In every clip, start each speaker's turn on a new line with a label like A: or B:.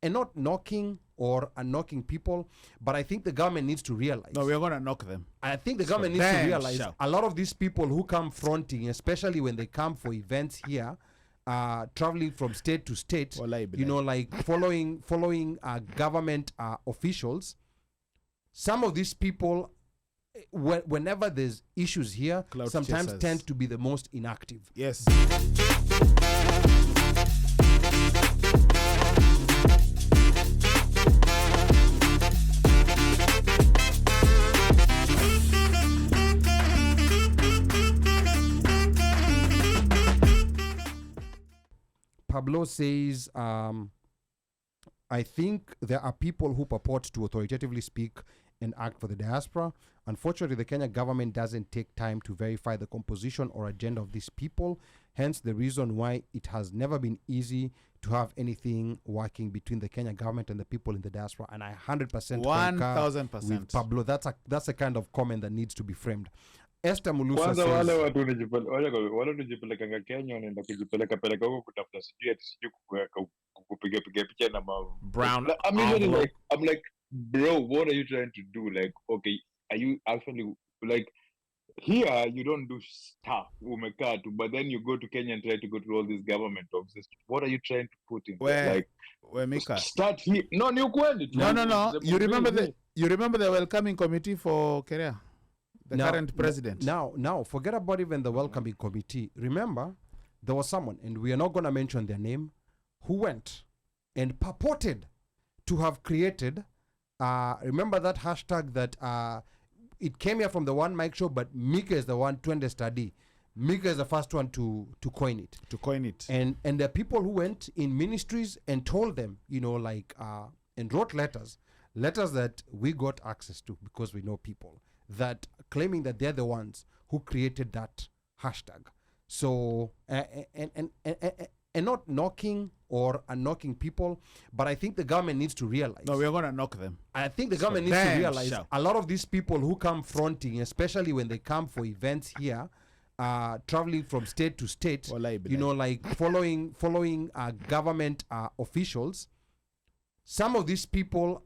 A: and not knocking or unknocking people, but I think the government needs to realize.
B: No, we're going to knock them.
A: I think the government needs to realize a lot of these people who come fronting, especially when they come for events here, traveling from state to state, like following government officials. Some of these people, whenever there's issues here, sometimes tend to be the most inactive.
B: Yes.
A: Pablo says, I think there are people who purport to authoritatively speak and act for the diaspora. Unfortunately, the Kenya government doesn't take time to verify the composition or agenda of these people. Hence, the reason why it has never been easy to have anything working between the Kenya government and the people in the diaspora. And I 100%
B: 1,000%
A: with Pablo. That's a kind of comment that needs to be framed. Esther Mulusa
C: Kwanza
A: says,
C: wale watu wale tujipelekanga Kenya wanaenda kujipeleka huko kutafuta sijui kupiga picha na
D: brown.
C: I'm like, bro, what are you trying to do? Like, okay, are you actually like here? You don't do stuff, but then you go to Kenya and try to go to all these government offices. What are you trying to put in?
B: Mika,
C: start here. No,
B: no. You remember the welcoming committee for Kerea? The current president.
A: Now, forget about even the welcoming committee. Remember, there was someone, and we are not going to mention their name, who went and purported to have created, remember that hashtag that it came here from the OneMicShow, but Mika is the one to study. Mika is the first one to coin it. And there are people who went in ministries and told them, and wrote letters that we got access to because we know people, that claiming that they're the ones who created that hashtag. So, and not knocking or unknocking people, but I think the government needs to realize.
B: No, we're going to knock them.
A: I think the government needs to realize a lot of these people who come fronting, especially when they come for events here, traveling from state to state, like following government officials. Some of these people,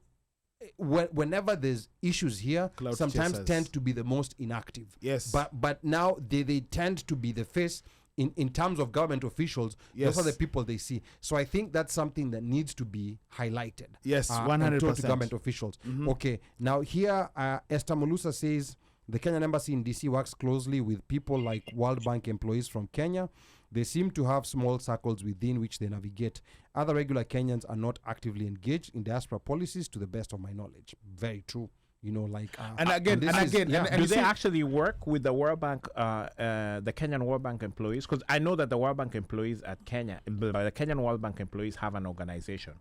A: whenever there's issues here, sometimes tend to be the most inactive.
B: Yes.
A: But now they tend to be the face in terms of government officials.
B: Yes.
A: Those are the people they see. So I think that's something that needs to be highlighted.
B: Yes, 100%.
A: Told to government officials. Mm-hmm. Okay. Now here, Esther Mulusa says, the Kenyan embassy in DC works closely with people like World Bank employees from Kenya. They seem to have small circles within which they navigate. Other regular Kenyans are not actively engaged in diaspora policies, to the best of my knowledge. Very true.
D: And again, do they actually work with the World Bank, the Kenyan World Bank employees? Because I know that the World Bank employees at Kenya, the Kenyan World Bank employees have an organization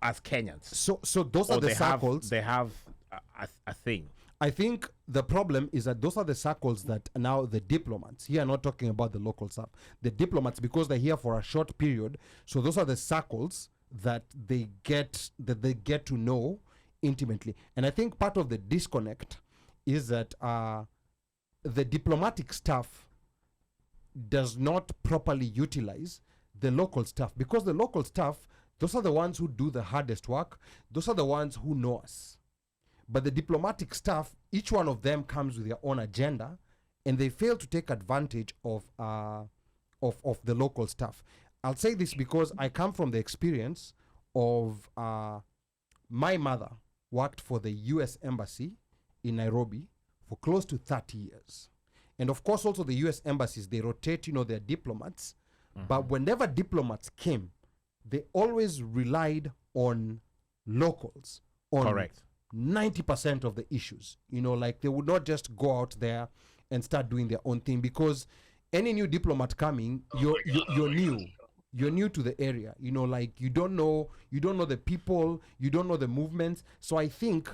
D: as Kenyans.
A: So those are the circles.
D: They have a thing.
A: I think the problem is that those are the circles that now the diplomats, here I'm not talking about the local stuff, the diplomats, because they're here for a short period, so those are the circles that they get to know intimately. And I think part of the disconnect is that the diplomatic staff does not properly utilize the local staff, because the local staff, those are the ones who do the hardest work, those are the ones who know us. But the diplomatic staff, each one of them comes with their own agenda, and they fail to take advantage of the local staff. I'll say this because I come from the experience of my mother worked for the U.S. Embassy in Nairobi for close to 30 years. And of course, also the U.S. embassies, they rotate, their diplomats. Mm-hmm. But whenever diplomats came, they always relied on locals.
D: Correct.
A: 90% of the issues, they would not just go out there and start doing their own thing, because any new diplomat coming, you're new to the area, you don't know the people, you don't know the movements. So I think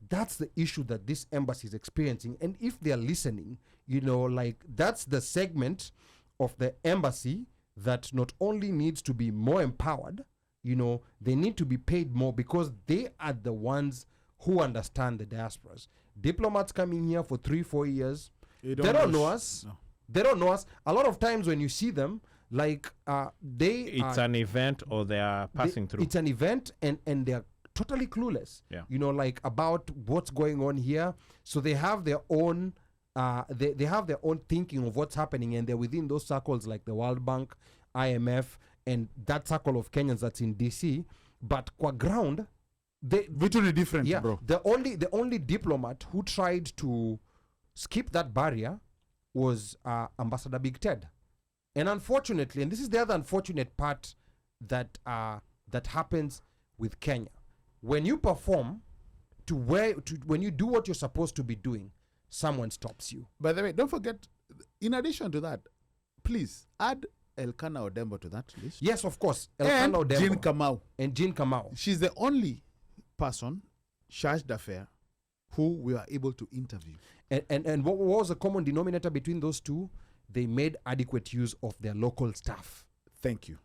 A: that's the issue that this embassy is experiencing. And if they're listening, that's the segment of the embassy that not only needs to be more empowered, they need to be paid more, because they are the ones who understand the diasporas. Diplomats coming here for 3-4 years, they don't know us. No. They don't know us. A lot of times when you see them, Like
D: it's an event, or they are passing through.
A: It's an event, and they're totally clueless.
D: Yeah.
A: Like about what's going on here. So they have their own. They have their own thinking of what's happening, and they're within those circles like the World Bank, IMF, and that circle of Kenyans that's in DC. But qua ground,
B: virtually different,
A: yeah,
B: bro.
A: The only diplomat who tried to skip that barrier was Ambassador Big Ted. And unfortunately, and this is the other unfortunate part that happens with Kenya, when you perform when you do what you're supposed to be doing, someone stops you.
B: By the way, don't forget, in addition to that, please add Elkanah Odembo to that list.
A: Yes, of course.
B: And
A: Elkanah Odembo.
B: Jean Kamau.
A: And Jean Kamau.
B: She's the only person, charge d'affaires, who we are able to interview.
A: And what was the common denominator between those two? They made adequate use of their local staff.
B: Thank you.